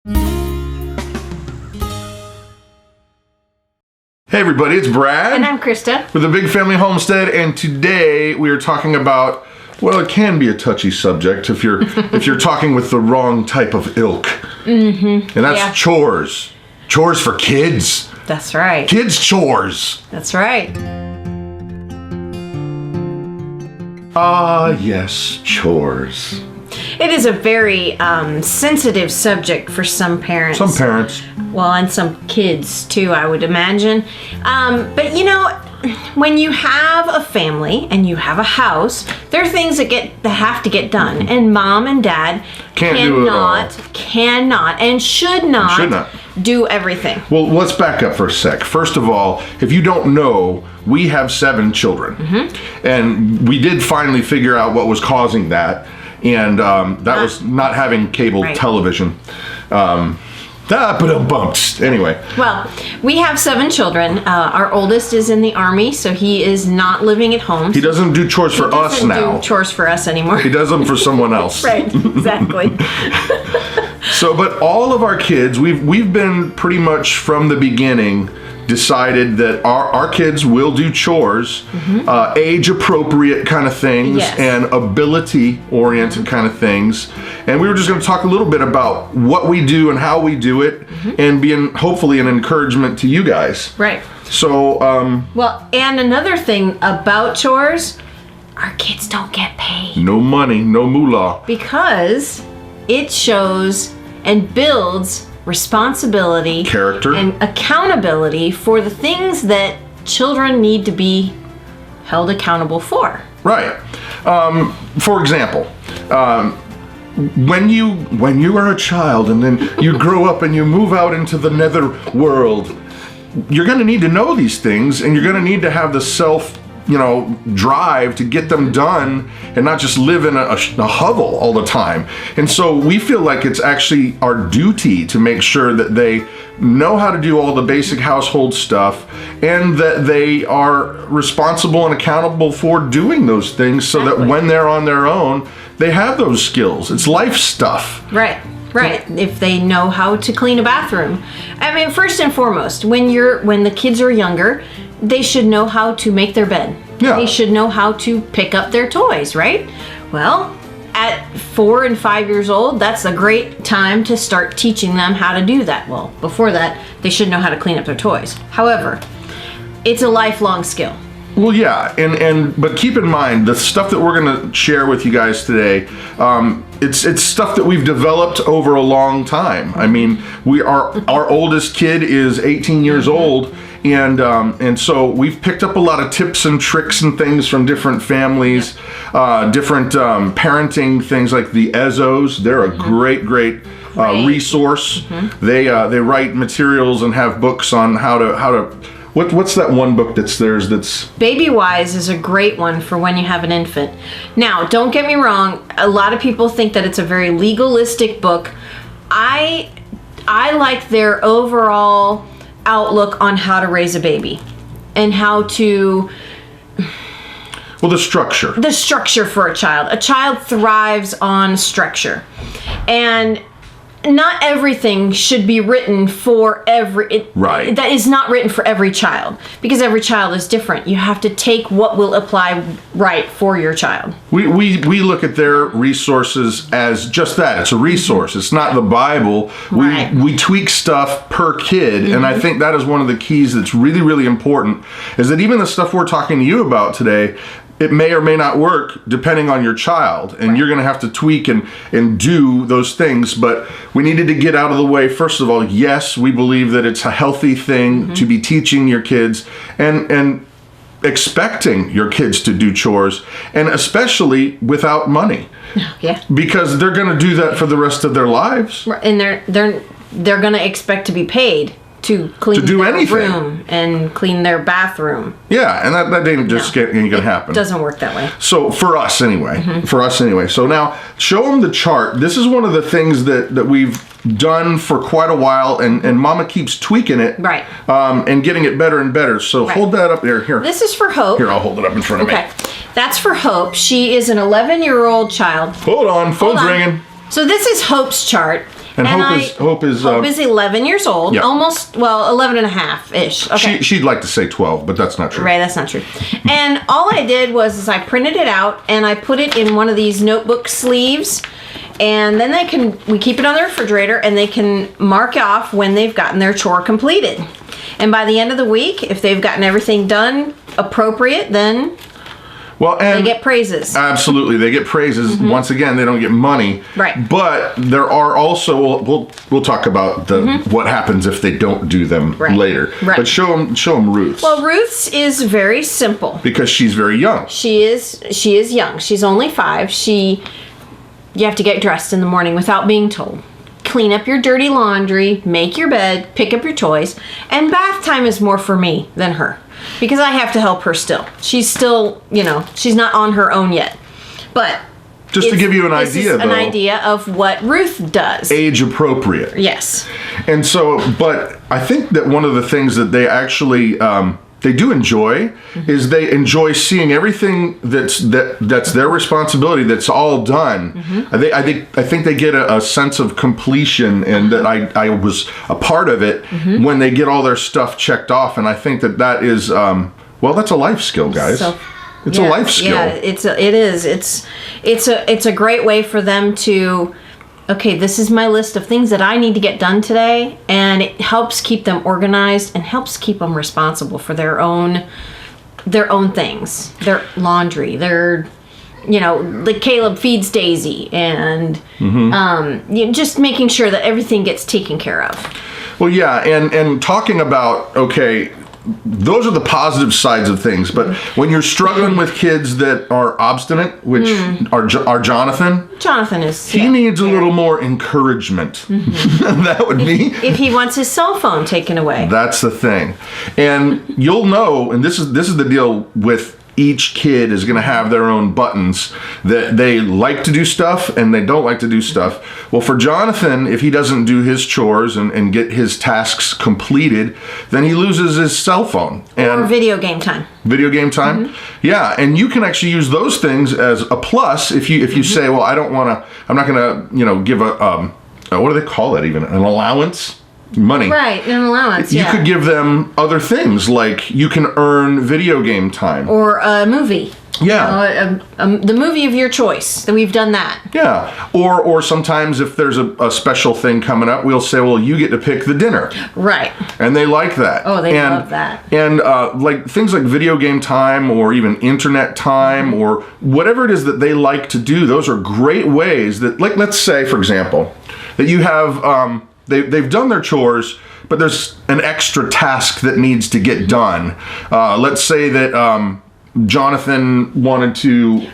Hey everybody, it's Brad. And I'm Christa. With the Big Family Homestead, and today we are talking about, well, it can be a touchy subject if you're if you're talking with the wrong type of ilk. Mm-hmm. And that's chores. Chores for kids. That's right. Kids' chores. That's right. Ah, yes, chores. It is a very sensitive subject for some parents. Some parents. Well, and some kids too, I would imagine. But you know, when you have a family and you have a house, there are things that have to get done, and mom and dad cannot, and should not do everything. Well, let's back up for a sec. First of all, if you don't know, we have 7 children, and we did finally figure out what was causing that, and that was not having cable television. Anyway. Well, we have 7 children. Our oldest is in the Army, so he is not living at home. He doesn't do chores for us now. He doesn't do chores for us anymore. He does them for someone else. Right, exactly. So, but all of our kids, we've been pretty much from the beginning decided that our kids will do chores, age-appropriate kind of things, and ability-oriented kind of things. And we were just going to talk a little bit about what we do and how we do it, and being hopefully an encouragement to you guys. Right. So, well, and another thing about chores, our kids don't get paid. No money, no moolah. Because it shows and builds responsibility, character, and accountability for the things that children need to be held accountable for. Right. For example, when you are a child and then you grow up and you move out into the nether world, you're going to need to know these things, and you're going to need to have the drive to get them done and not just live in a hovel all the time. And so we feel like it's actually our duty to make sure that they know how to do all the basic household stuff, and that they are responsible and accountable for doing those things, so that when they're on their own, they have those skills. It's life stuff. Right. Right. If they know how to clean a bathroom. I mean, first and foremost, when the kids are younger, they should know how to make their bed. Yeah. They should know how to pick up their toys, right? Well, at 4 and 5 years old, that's a great time to start teaching them how to do that. Well, before that, they should know how to clean up their toys. However, it's a lifelong skill. Well, yeah, but keep in mind, the stuff that we're going to share with you guys today, it's stuff that we've developed over a long time. I mean, our oldest kid is 18 years old, and so we've picked up a lot of tips and tricks and things from different families, different parenting things like the Ezzos. They're a great resource. They write materials and have books on how to. What's that one book that's theirs that's... Baby Wise is a great one for when you have an infant. Now, don't get me wrong, a lot of people think that it's a very legalistic book. I like their overall outlook on how to raise a baby and how to... Well, the structure. The structure for a child. A child thrives on structure. And not everything should be written for right. That is not written for every child, because every child is different. You have to take what will apply right for your child. We look at their resources as just that. It's a resource. It's not the Bible. Right. We tweak stuff per kid, and I think that is one of the keys that's really, really important, is that even the stuff we're talking to you about today, it may or may not work depending on your child, and you're going to have to tweak and do those things. But we needed to get out of the way. First of all, yes, we believe that it's a healthy thing to be teaching your kids and expecting your kids to do chores, and especially without money. Yeah. Because they're going to do that for the rest of their lives. And they're going to expect to be paid to clean their room and clean their bathroom. Yeah, and that ain't just going to happen. It doesn't work that way. So for us anyway. So now show them the chart. This is one of the things that we've done for quite a while, and Mama keeps tweaking it. Right. And getting it better and better. So hold that up there. Here. This is for Hope. Here, I'll hold it up in front of me. Okay. That's for Hope. She is an 11-year-old child. Hold on. Phone's ringing. So this is Hope's chart. And Hope is 11 years old, yeah. almost, 11 and a half-ish. Okay. She'd like to say 12, but that's not true. Right, that's not true. And all I did was I printed it out and I put it in one of these notebook sleeves. And then we keep it on the refrigerator and they can mark off when they've gotten their chore completed. And by the end of the week, if they've gotten everything done appropriate, then they get praises. Absolutely, they get praises. Once again, they don't get money. Right. But there are also we'll talk about what happens if they don't do them later. Right. But show them Ruth's. Well, Ruth's is very simple because she's very young. She is young. She's only 5. You have to get dressed in the morning without being told. Clean up your dirty laundry, make your bed, pick up your toys, and bath time is more for me than her because I have to help her still. She's still, she's not on her own yet. But just to give you an idea, an idea of what Ruth does. Age appropriate. Yes. And so, but I think that one of the things that they actually they do enjoy is they enjoy seeing everything that's their responsibility, that's all done. I think they get a sense of completion, and that I was a part of it when they get all their stuff checked off. And I think that is that's a life skill, guys. It's a life skill. Yeah, it is. It's a great way for them to. Okay, this is my list of things that I need to get done today, and it helps keep them organized and helps keep them responsible for their own things, their laundry, like Caleb feeds Daisy, and just making sure that everything gets taken care of. Well, yeah, and talking about those are the positive sides of things, but when you're struggling with kids that are obstinate, which are Jonathan is, he needs a little more encouragement. That would be if he wants his cell phone taken away. That's the thing, and you'll know. And this is the deal with. Each kid is going to have their own buttons that they like to do stuff and they don't like to do stuff. Well, for Jonathan, if he doesn't do his chores and get his tasks completed, then he loses his cell phone. Or video game time. Video game time? Yeah, and you can actually use those things as a plus if you say, well, I'm not going to, give what do they call it even? An allowance? Money. Right, an allowance, You could give them other things, like you can earn video game time. Or a movie. Yeah. The movie of your choice. We've done that. Yeah. Or sometimes if there's a special thing coming up, we'll say, well, you get to pick the dinner. Right. And they like that. Oh, they love that. And like things like video game time or even internet time or whatever it is that they like to do, those are great ways that, like, let's say, for example, that you have... They've done their chores, but there's an extra task that needs to get done. Let's say that Jonathan wanted to...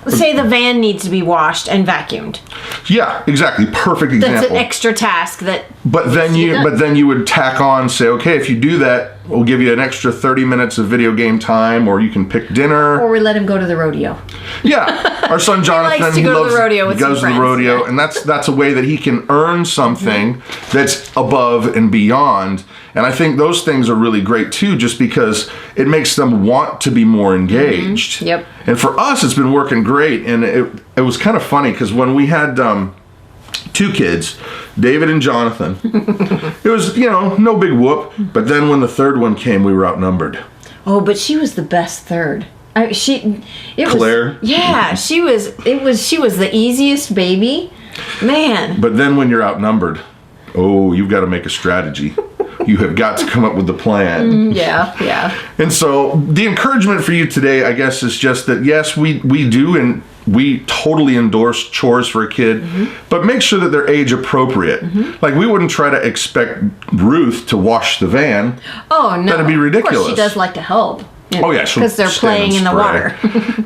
say the van needs to be washed and vacuumed. Yeah, exactly. Perfect example. That's an extra task that... But then you would tack on, say, okay, if you do that, we'll give you an extra 30 minutes of video game time, or you can pick dinner. Or we let him go to the rodeo. Yeah. Our son Jonathan, he likes to go to the rodeo with goes some to the friends, rodeo, and that's a way that he can earn something that's above and beyond. And I think those things are really great too, just because it makes them want to be more engaged. Yep. And for us, it's been working great. And it was kind of funny because when we had 2 kids, David and Jonathan, it was, no big whoop. But then when the third one came, we were outnumbered. Oh, but she was the best third. Claire? Yeah, she was the easiest baby. Man. But then when you're outnumbered, you've got to make a strategy. You have got to come up with a plan. Yeah. And so the encouragement for you today, I guess, is just that, yes, we do, and we totally endorse chores for a kid, but make sure that they're age appropriate. Like, we wouldn't try to expect Ruth to wash the van. Oh, no. That'd be ridiculous. Of course, she does like to help. Oh, yeah. Because they're playing in the water.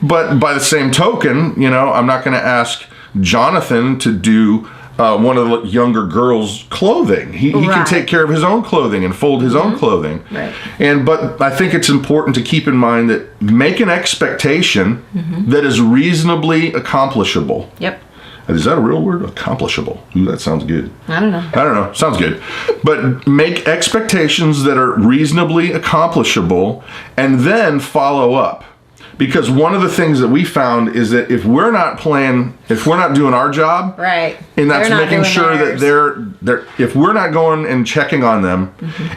But by the same token, I'm not going to ask Jonathan to do one of the younger girls' clothing. He can take care of his own clothing and fold his own clothing. Right. But I think it's important to keep in mind that make an expectation that is reasonably accomplishable. Yep. Is that a real word? Accomplishable. Ooh, that sounds good. I don't know. Sounds good. But make expectations that are reasonably accomplishable and then follow up. Because one of the things that we found is that if we're not doing our job, right, and that's they're not making doing sure theirs. that they're if we're not going and checking on them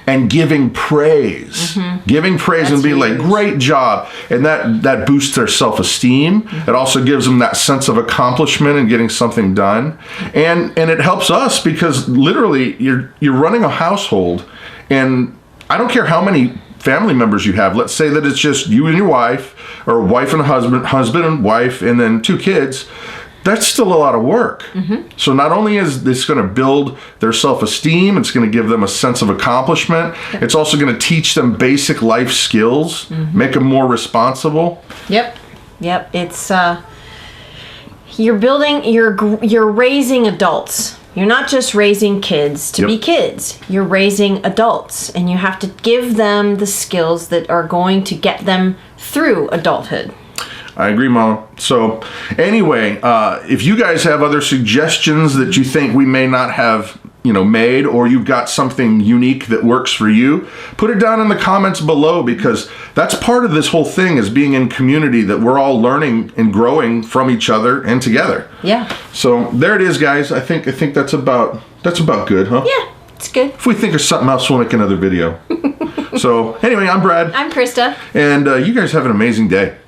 and giving praise, and being like, great job, and that boosts their self-esteem. It also gives them that sense of accomplishment and getting something done, and it helps us because literally you're running a household, and I don't care how many family members you have. Let's say that it's just you and your wife, or wife and husband and wife, and then 2 kids. That's still a lot of work. So not only is this going to build their self-esteem, it's going to give them a sense of accomplishment. It's also going to teach them basic life skills, make them more responsible. Yep. It's you're raising adults. You're not just raising kids to be kids. You're raising adults, and you have to give them the skills that are going to get them through adulthood. I agree, Mama. So anyway, if you guys have other suggestions that you think we may not have, made, or you've got something unique that works for you, put it down in the comments below, because that's part of this whole thing, is being in community, that we're all learning and growing from each other and together. Yeah. So there it is, guys. I think that's about good, huh? Yeah, it's good. If we think of something else, we'll make another video. So anyway, I'm Brad. I'm Christa. And you guys have an amazing day.